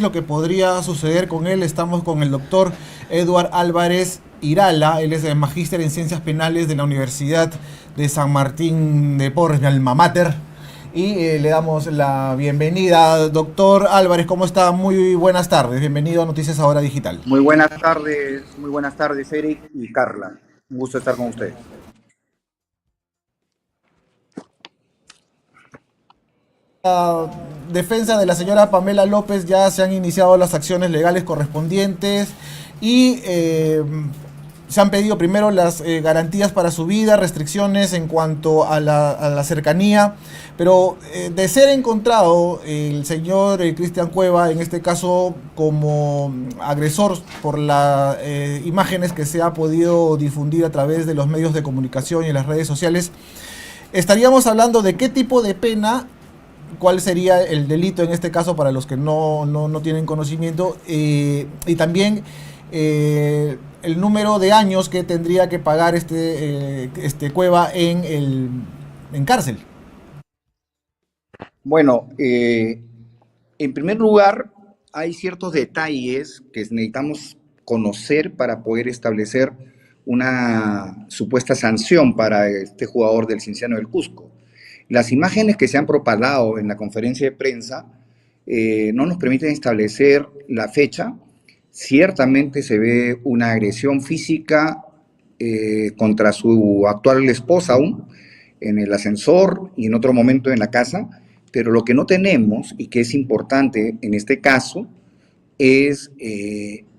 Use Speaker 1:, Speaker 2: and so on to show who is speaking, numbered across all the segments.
Speaker 1: es lo que podría suceder con él. Estamos con el doctor Eduard Álvarez Irala. Él es magíster en Ciencias Penales de la Universidad de San Martín de Porres, mi alma mater. Y le damos la bienvenida. Doctor Álvarez, ¿cómo está? Muy buenas tardes. Bienvenido a Noticias Ahora Digital.
Speaker 2: Muy buenas tardes, Eric y Carla. Un gusto estar con ustedes.
Speaker 1: La defensa de la señora Pamela López ya se han iniciado las acciones legales correspondientes y se han pedido primero las garantías para su vida, restricciones en cuanto a la cercanía, pero de ser encontrado el señor Cristian Cueva, en este caso como agresor por las imágenes que se ha podido difundir a través de los medios de comunicación y en las redes sociales, estaríamos hablando de qué tipo de pena, cuál sería el delito en este caso para los que no tienen conocimiento, y también el número de años que tendría que pagar este Cueva en cárcel.
Speaker 2: Bueno, en primer lugar, hay ciertos detalles que necesitamos conocer para poder establecer una supuesta sanción para este jugador del Cienciano del Cusco. Las imágenes que se han propalado en la conferencia de prensa no nos permiten establecer la fecha. Ciertamente se ve una agresión física contra su actual esposa aún, en el ascensor y en otro momento en la casa, pero lo que no tenemos, y que es importante en este caso, es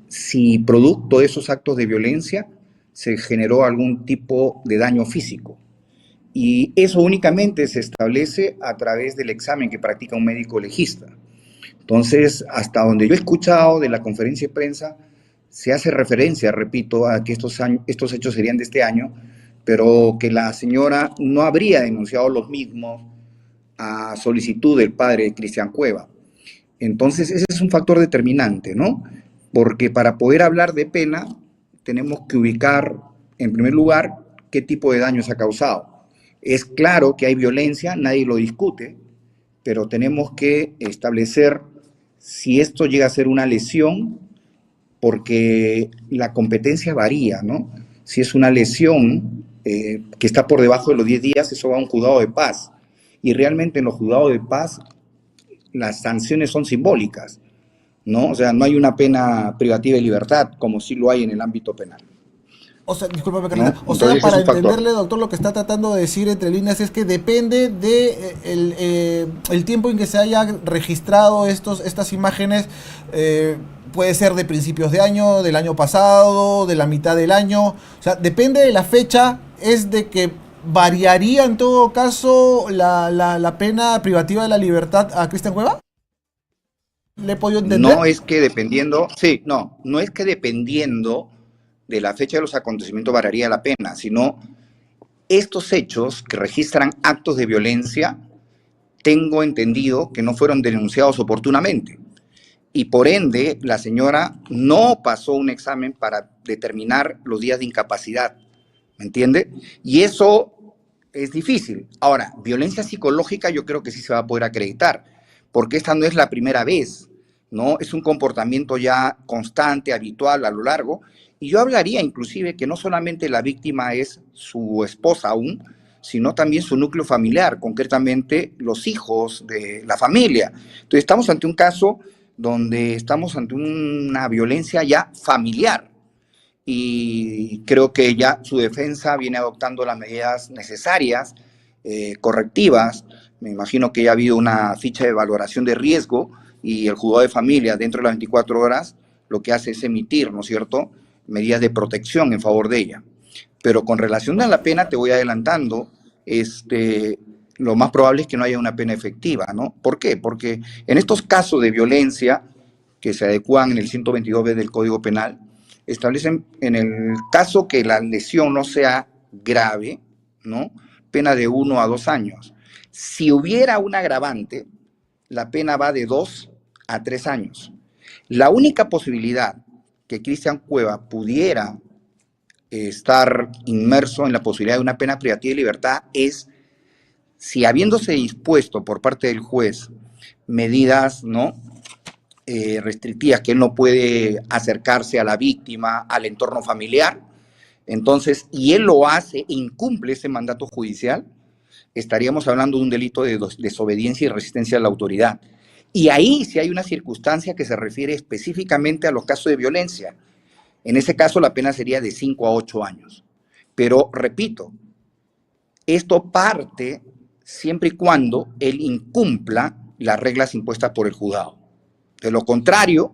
Speaker 2: si producto de esos actos de violencia se generó algún tipo de daño físico. Y eso únicamente se establece a través del examen que practica un médico legista. Entonces, hasta donde yo he escuchado de la conferencia de prensa, se hace referencia, repito, a que estos hechos serían de este año, pero que la señora no habría denunciado los mismos a solicitud del padre de Cristian Cueva. Entonces, ese es un factor determinante, ¿no? Porque para poder hablar de pena, tenemos que ubicar, en primer lugar, qué tipo de daño se ha causado. Es claro que hay violencia, nadie lo discute, pero tenemos que establecer si esto llega a ser una lesión, porque la competencia varía, ¿no? Si es una lesión que está por debajo de los 10 días, eso va a un juzgado de paz. Y realmente en los juzgados de paz las sanciones son simbólicas, ¿no? O sea, no hay una pena privativa de libertad como sí lo hay en el ámbito penal.
Speaker 1: O sea, discúlpame, Carlita.
Speaker 2: ¿No?
Speaker 1: O
Speaker 2: Entonces,
Speaker 1: sea, para
Speaker 2: es un factor.
Speaker 1: entenderle, doctor, lo que está tratando de decir entre líneas es que depende de el tiempo en que se haya registrado estas imágenes. Puede ser de principios de año, del año pasado, de la mitad del año. O sea, depende de la fecha, es de que variaría en todo caso la pena privativa de la libertad a Cristian Cueva. ¿Le he podido entender?
Speaker 2: No es que dependiendo, sí, no es que dependiendo de la fecha de los acontecimientos variaría la pena, sino estos hechos que registran actos de violencia, tengo entendido que no fueron denunciados oportunamente. Y por ende, la señora no pasó un examen para determinar los días de incapacidad, ¿me entiende? Y eso es difícil. Ahora, violencia psicológica yo creo que sí se va a poder acreditar, porque esta no es la primera vez, ¿no? Es un comportamiento ya constante, habitual a lo largo, y yo hablaría inclusive que no solamente la víctima es su esposa aún, sino también su núcleo familiar, concretamente los hijos de la familia. Entonces estamos ante un caso donde estamos ante una violencia ya familiar, y creo que ya su defensa viene adoptando las medidas necesarias, correctivas. Me imagino que ya ha habido una ficha de valoración de riesgo y el juzgado de familia dentro de las 24 horas lo que hace es emitir, ¿no es cierto?, medidas de protección en favor de ella. Pero con relación a la pena, te voy adelantando, lo más probable es que no haya una pena efectiva, ¿no? ¿Por qué? Porque en estos casos de violencia que se adecúan en el 122b del Código Penal, establecen en el caso que la lesión no sea grave, ¿no?, pena de 1 a 2 años. Si hubiera un agravante, la pena va de 2 a 3 años. La única posibilidad que Cristian Cueva pudiera estar inmerso en la posibilidad de una pena privativa de libertad es si, habiéndose dispuesto por parte del juez medidas, ¿no?, restrictivas, que él no puede acercarse a la víctima, al entorno familiar. Entonces, y él lo hace e incumple ese mandato judicial, estaríamos hablando de un delito de desobediencia y resistencia a la autoridad. Y ahí sí hay una circunstancia que se refiere específicamente a los casos de violencia. En ese caso la pena sería de 5 a 8 años. Pero, repito, esto parte siempre y cuando él incumpla las reglas impuestas por el juzgado. De lo contrario,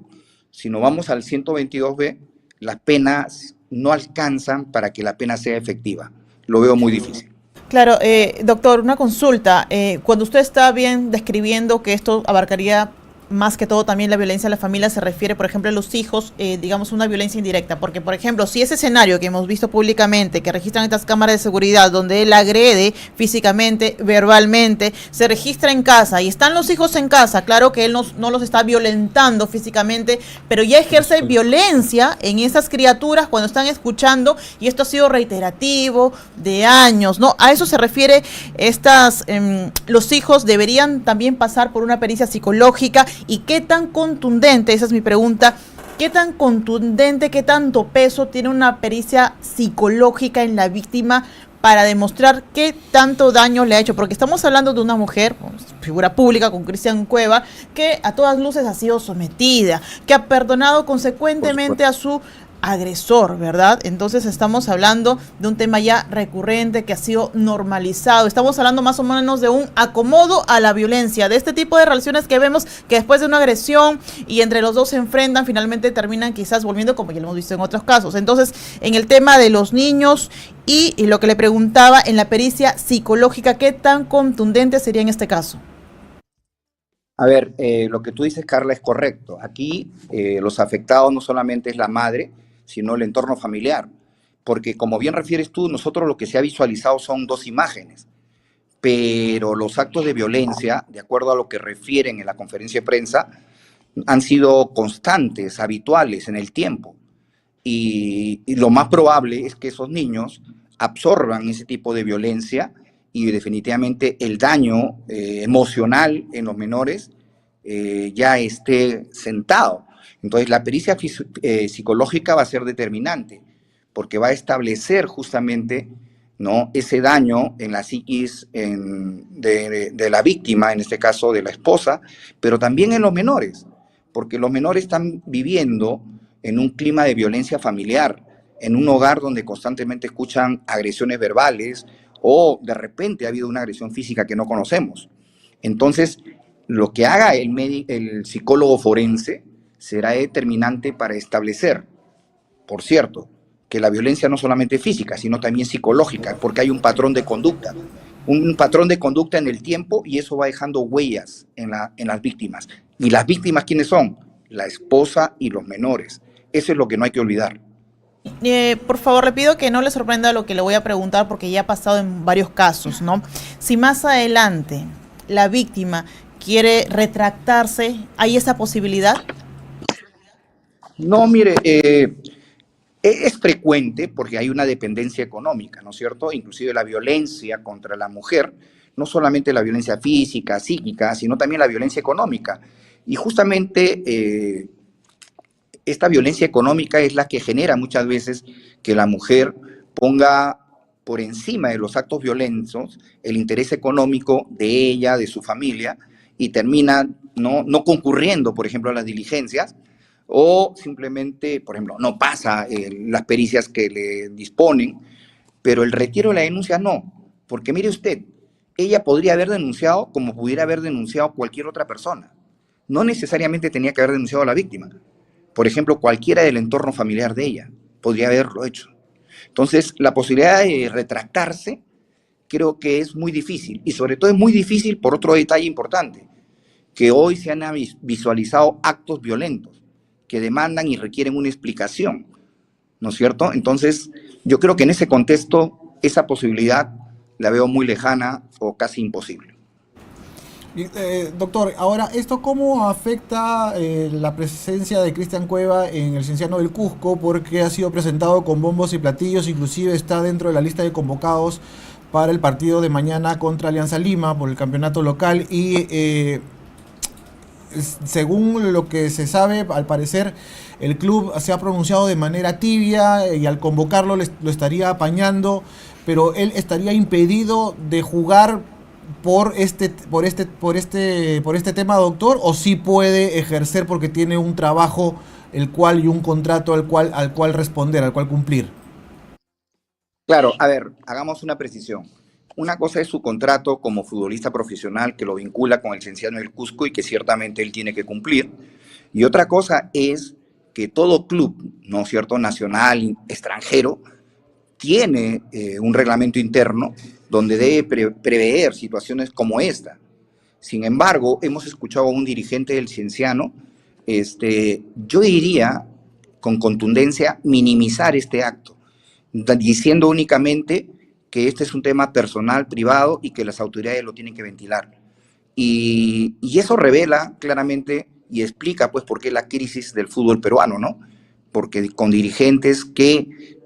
Speaker 2: si nos vamos al 122B, las penas no alcanzan para que la pena sea efectiva. Lo veo muy difícil.
Speaker 3: Claro, doctor, una consulta. Cuando usted está bien describiendo que esto abarcaría más que todo también la violencia en la familia, se refiere, por ejemplo, a los hijos, digamos, una violencia indirecta. Porque, por ejemplo, si ese escenario que hemos visto públicamente, que registran estas cámaras de seguridad, donde él agrede físicamente, verbalmente, se registra en casa y están los hijos en casa, claro que él no los está violentando físicamente, pero ya ejerce violencia en esas criaturas cuando están escuchando, y esto ha sido reiterativo de años, ¿no? A eso se refiere los hijos deberían también pasar por una pericia psicológica. ¿Y qué tan contundente, esa es mi pregunta, qué tan contundente, qué tanto peso tiene una pericia psicológica en la víctima para demostrar qué tanto daño le ha hecho? Porque estamos hablando de una mujer, figura pública, con Cristian Cueva, que a todas luces ha sido sometida, que ha perdonado consecuentemente a su agresor, ¿verdad? Entonces estamos hablando de un tema ya recurrente que ha sido normalizado. Estamos hablando más o menos de un acomodo a la violencia, de este tipo de relaciones que vemos que después de una agresión y entre los dos se enfrentan, finalmente terminan quizás volviendo, como ya lo hemos visto en otros casos. Entonces, en el tema de los niños y lo que le preguntaba en la pericia psicológica, ¿qué tan contundente sería en este caso?
Speaker 2: A ver, lo que tú dices, Carla, es correcto. Aquí los afectados no solamente es la madre, sino el entorno familiar. Porque como bien refieres tú, nosotros lo que se ha visualizado son dos imágenes, pero los actos de violencia, de acuerdo a lo que refieren en la conferencia de prensa, han sido constantes, habituales en el tiempo. Y lo más probable es que esos niños absorban ese tipo de violencia y definitivamente el daño emocional en los menores ya esté sentado. Entonces la pericia psicológica va a ser determinante porque va a establecer justamente, ¿no?, ese daño en la psiquis de la víctima, en este caso de la esposa, pero también en los menores, porque los menores están viviendo en un clima de violencia familiar, en un hogar donde constantemente escuchan agresiones verbales o de repente ha habido una agresión física que no conocemos. Entonces, lo que haga el psicólogo forense será determinante para establecer, por cierto, que la violencia no solamente es física, sino también psicológica, porque hay un patrón de conducta en el tiempo, y eso va dejando huellas en las víctimas. ¿Y las víctimas quiénes son? La esposa y los menores. Eso es lo que no hay que olvidar.
Speaker 3: Por favor, le pido que no le sorprenda lo que le voy a preguntar, porque ya ha pasado en varios casos, ¿no? Si más adelante la víctima quiere retractarse, ¿hay esa posibilidad?
Speaker 2: No, mire, es frecuente porque hay una dependencia económica, ¿no es cierto? Inclusive la violencia contra la mujer, no solamente la violencia física, psíquica, sino también la violencia económica. Y justamente esta violencia económica es la que genera muchas veces que la mujer ponga por encima de los actos violentos el interés económico de ella, de su familia, y termina no concurriendo, por ejemplo, a las diligencias, o simplemente, por ejemplo, no pasa las pericias que le disponen, pero el retiro de la denuncia no, porque mire usted, ella podría haber denunciado como pudiera haber denunciado cualquier otra persona. No necesariamente tenía que haber denunciado a la víctima. Por ejemplo, cualquiera del entorno familiar de ella podría haberlo hecho. Entonces, la posibilidad de retractarse creo que es muy difícil, y sobre todo es muy difícil por otro detalle importante, que hoy se han visualizado actos violentos que demandan y requieren una explicación, ¿no es cierto? Entonces, yo creo que en ese contexto, esa posibilidad la veo muy lejana o casi imposible.
Speaker 1: Doctor, ahora, ¿esto cómo afecta la presencia de Cristian Cueva en el Cienciano del Cusco? Porque ha sido presentado con bombos y platillos, inclusive está dentro de la lista de convocados para el partido de mañana contra Alianza Lima por el campeonato local, y según lo que se sabe, al parecer el club se ha pronunciado de manera tibia y al convocarlo lo estaría apañando, pero él estaría impedido de jugar por este tema, doctor, o sí puede ejercer porque tiene un trabajo y un contrato al cual responder, al cual cumplir.
Speaker 2: Claro, a ver, hagamos una precisión. Una cosa es su contrato como futbolista profesional que lo vincula con el Cienciano del Cusco y que ciertamente él tiene que cumplir. Y otra cosa es que todo club, ¿no es cierto?, nacional, extranjero, tiene un reglamento interno donde debe prever situaciones como esta. Sin embargo, hemos escuchado a un dirigente del Cienciano, yo diría con contundencia, minimizar este acto, diciendo únicamente que este es un tema personal, privado, y que las autoridades lo tienen que ventilar. Y eso revela claramente y explica pues por qué la crisis del fútbol peruano, ¿no? Porque con dirigentes que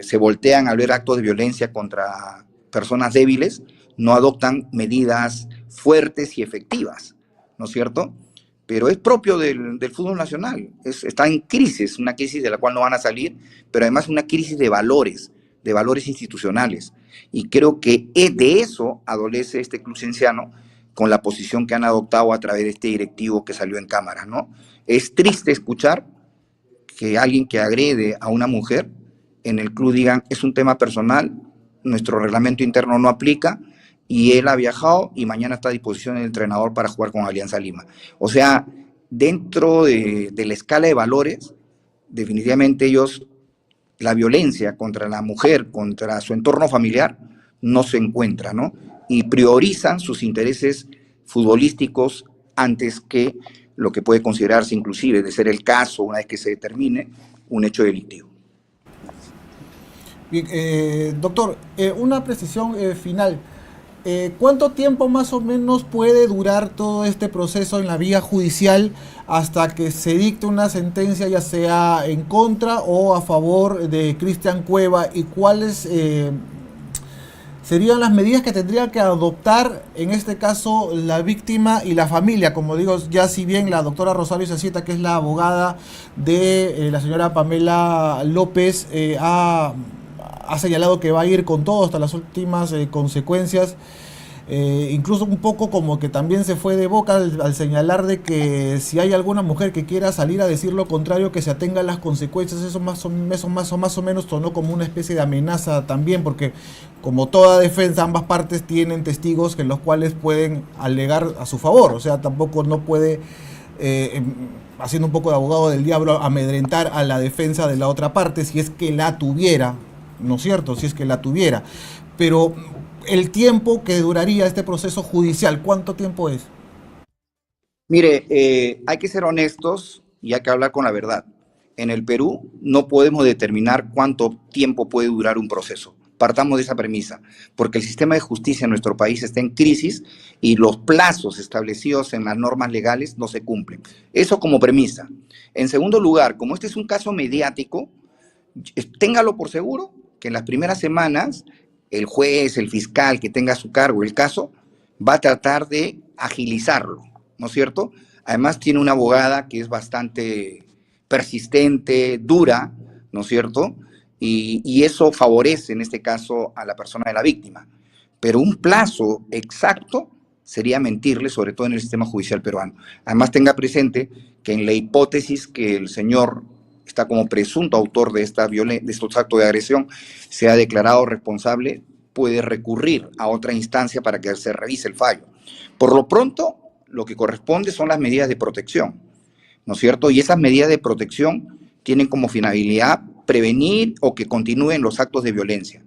Speaker 2: se voltean al ver actos de violencia contra personas débiles, no adoptan medidas fuertes y efectivas, ¿no es cierto? Pero es propio del fútbol nacional, está en crisis, una crisis de la cual no van a salir, pero además una crisis de valores institucionales. Y creo que de eso adolece este club cienciano con la posición que han adoptado a través de este directivo que salió en cámara, ¿no? Es triste escuchar que alguien que agrede a una mujer en el club digan es un tema personal, nuestro reglamento interno no aplica, y él ha viajado y mañana está a disposición del entrenador para jugar con Alianza Lima. O sea, dentro de la escala de valores, definitivamente ellos, la violencia contra la mujer, contra su entorno familiar, no se encuentra, ¿no? Y priorizan sus intereses futbolísticos antes que lo que puede considerarse inclusive de ser el caso, una vez que se determine, un hecho delictivo.
Speaker 1: Bien, doctor, una precisión final. ¿Cuánto tiempo más o menos puede durar todo este proceso en la vía judicial hasta que se dicte una sentencia, ya sea en contra o a favor de Cristian Cueva? ¿Y cuáles serían las medidas que tendría que adoptar en este caso la víctima y la familia? Como digo, ya si bien la doctora Rosario Zacieta, que es la abogada de la señora Pamela López, ha señalado que va a ir con todo hasta las últimas consecuencias, incluso un poco como que también se fue de boca al señalar de que si hay alguna mujer que quiera salir a decir lo contrario, que se atenga a las consecuencias. Eso más o menos sonó como una especie de amenaza también, porque como toda defensa, ambas partes tienen testigos que los cuales pueden alegar a su favor. O sea, tampoco no puede, haciendo un poco de abogado del diablo, amedrentar a la defensa de la otra parte si es que la tuviera, ¿no es cierto? Si es que la tuviera. Pero el tiempo que duraría este proceso judicial, ¿cuánto tiempo es?
Speaker 2: Mire, hay que ser honestos y hay que hablar con la verdad. En el Perú no podemos determinar cuánto tiempo puede durar un proceso. Partamos de esa premisa, porque el sistema de justicia en nuestro país está en crisis y los plazos establecidos en las normas legales no se cumplen. Eso como premisa. En segundo lugar, como este es un caso mediático, téngalo por seguro que en las primeras semanas el juez, el fiscal que tenga a su cargo el caso, va a tratar de agilizarlo, ¿no es cierto? Además tiene una abogada que es bastante persistente, dura, ¿no es cierto? Y eso favorece en este caso a la persona de la víctima. Pero un plazo exacto sería mentirle, sobre todo en el sistema judicial peruano. Además tenga presente que en la hipótesis que el señor está como presunto autor de estos actos de agresión, se ha declarado responsable, puede recurrir a otra instancia para que se revise el fallo. Por lo pronto, lo que corresponde son las medidas de protección, ¿no es cierto? Y esas medidas de protección tienen como finalidad prevenir o que continúen los actos de violencia.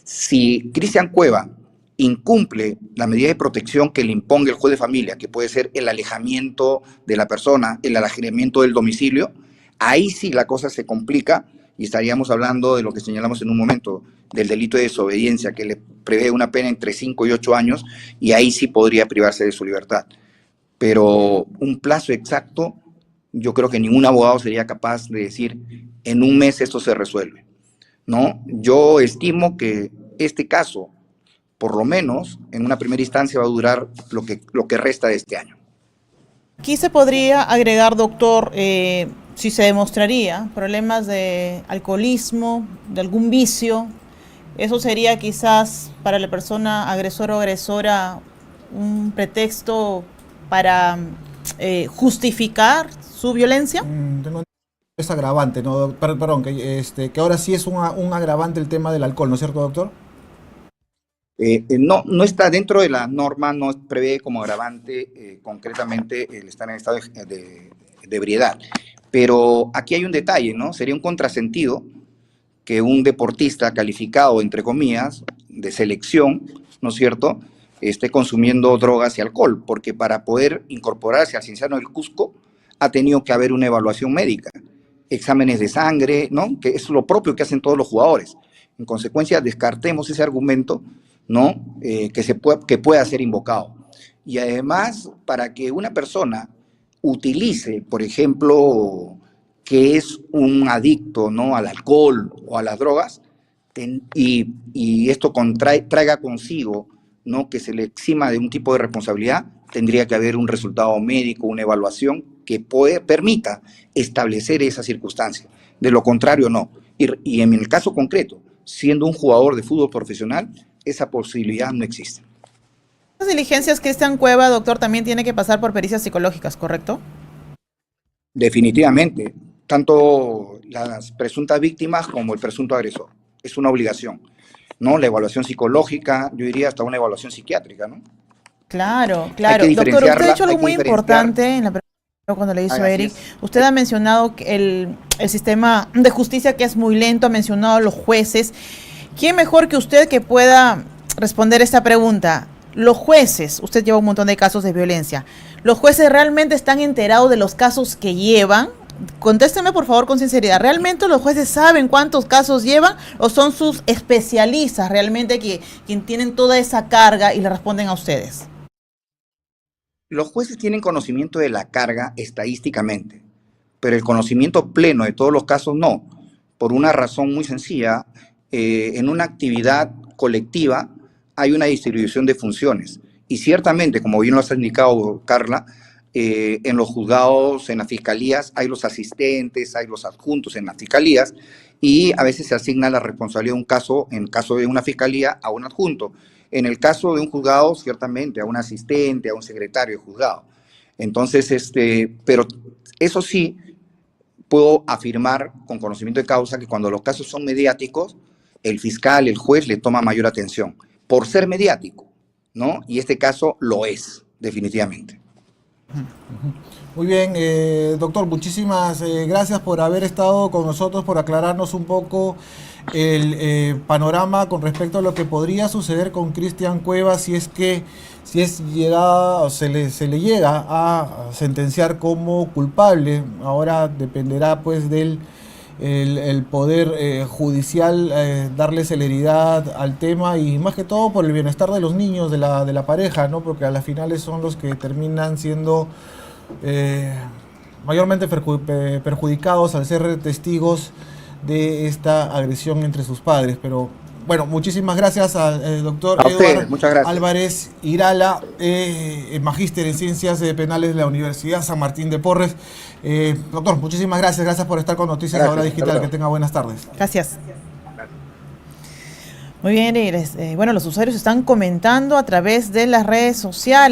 Speaker 2: Si Cristian Cueva incumple la medida de protección que le imponga el juez de familia, que puede ser el alejamiento de la persona, el alejamiento del domicilio, ahí sí la cosa se complica y estaríamos hablando de lo que señalamos en un momento, del delito de desobediencia, que le prevé una pena entre 5 y 8 años, y ahí sí podría privarse de su libertad. Pero un plazo exacto, yo creo que ningún abogado sería capaz de decir, en un mes esto se resuelve, ¿no? Yo estimo que este caso, por lo menos, en una primera instancia va a durar lo que resta de este año.
Speaker 3: Aquí se podría agregar, doctor, si se demostraría problemas de alcoholismo, de algún vicio, eso sería quizás para la persona agresora o agresora un pretexto para justificar su violencia.
Speaker 1: Es agravante, ¿no? Perdón, que ahora sí es un agravante el tema del alcohol, ¿no es cierto, doctor?
Speaker 2: No, no está dentro de la norma, no prevé como agravante concretamente el estar en estado de ebriedad. Pero aquí hay un detalle, ¿no? Sería un contrasentido que un deportista calificado, entre comillas, de selección, ¿no es cierto?, esté consumiendo drogas y alcohol, porque para poder incorporarse al Cienciano del Cusco ha tenido que haber una evaluación médica, exámenes de sangre, ¿no?, que es lo propio que hacen todos los jugadores. En consecuencia, descartemos ese argumento, ¿no?, que pueda ser invocado. Y además, para que una persona utilice, por ejemplo, que es un adicto, ¿no?, al alcohol o a las drogas, y esto traiga consigo, ¿no?, que se le exima de un tipo de responsabilidad, tendría que haber un resultado médico, una evaluación que permita establecer esa circunstancia. De lo contrario, no. Y en el caso concreto, siendo un jugador de fútbol profesional, esa posibilidad no existe.
Speaker 3: Las diligencias, Cristian Cueva, doctor, también tiene que pasar por pericias psicológicas, ¿correcto?
Speaker 2: Definitivamente, tanto las presuntas víctimas como el presunto agresor. Es una obligación, ¿no? La evaluación psicológica, yo diría hasta una evaluación psiquiátrica, ¿no?
Speaker 3: Claro, claro. Doctor, usted ha dicho algo muy importante en la pregunta cuando le hizo Eric. Usted ha mencionado que el sistema de justicia que es muy lento, ha mencionado a los jueces. ¿Quién mejor que usted que pueda responder esta pregunta? Los jueces, usted lleva un montón de casos de violencia, ¿los jueces realmente están enterados de los casos que llevan? Contésteme por favor con sinceridad, ¿realmente los jueces saben cuántos casos llevan o son sus especialistas realmente quien tienen toda esa carga y le responden a ustedes?
Speaker 2: Los jueces tienen conocimiento de la carga estadísticamente, pero el conocimiento pleno de todos los casos no, por una razón muy sencilla. En una actividad colectiva hay una distribución de funciones y ciertamente, como bien lo has indicado, Carla, en los juzgados, en las fiscalías, hay los asistentes, hay los adjuntos en las fiscalías y a veces se asigna la responsabilidad de un caso, en caso de una fiscalía, a un adjunto. En el caso de un juzgado, ciertamente, a un asistente, a un secretario de juzgado. Entonces, pero eso sí, puedo afirmar con conocimiento de causa que cuando los casos son mediáticos, el fiscal, el juez le toma mayor atención por ser mediático, ¿no? Y este caso lo es, definitivamente.
Speaker 1: Muy bien, doctor, muchísimas gracias por haber estado con nosotros, por aclararnos un poco el panorama con respecto a lo que podría suceder con Cristian Cuevas si se le llega a sentenciar como culpable. Ahora dependerá pues del el poder judicial darle celeridad al tema y más que todo por el bienestar de los niños de la pareja, ¿no? Porque a las finales son los que terminan siendo mayormente perjudicados al ser testigos de esta agresión entre sus padres. Pero bueno, muchísimas gracias al doctor Eduardo Álvarez Irala, magíster en Ciencias Penales de la Universidad San Martín de Porres. Doctor, muchísimas gracias por estar con Noticias Ahora Digital. Que tenga buenas tardes.
Speaker 3: Gracias. Muy bien, bueno, los usuarios están comentando a través de las redes sociales.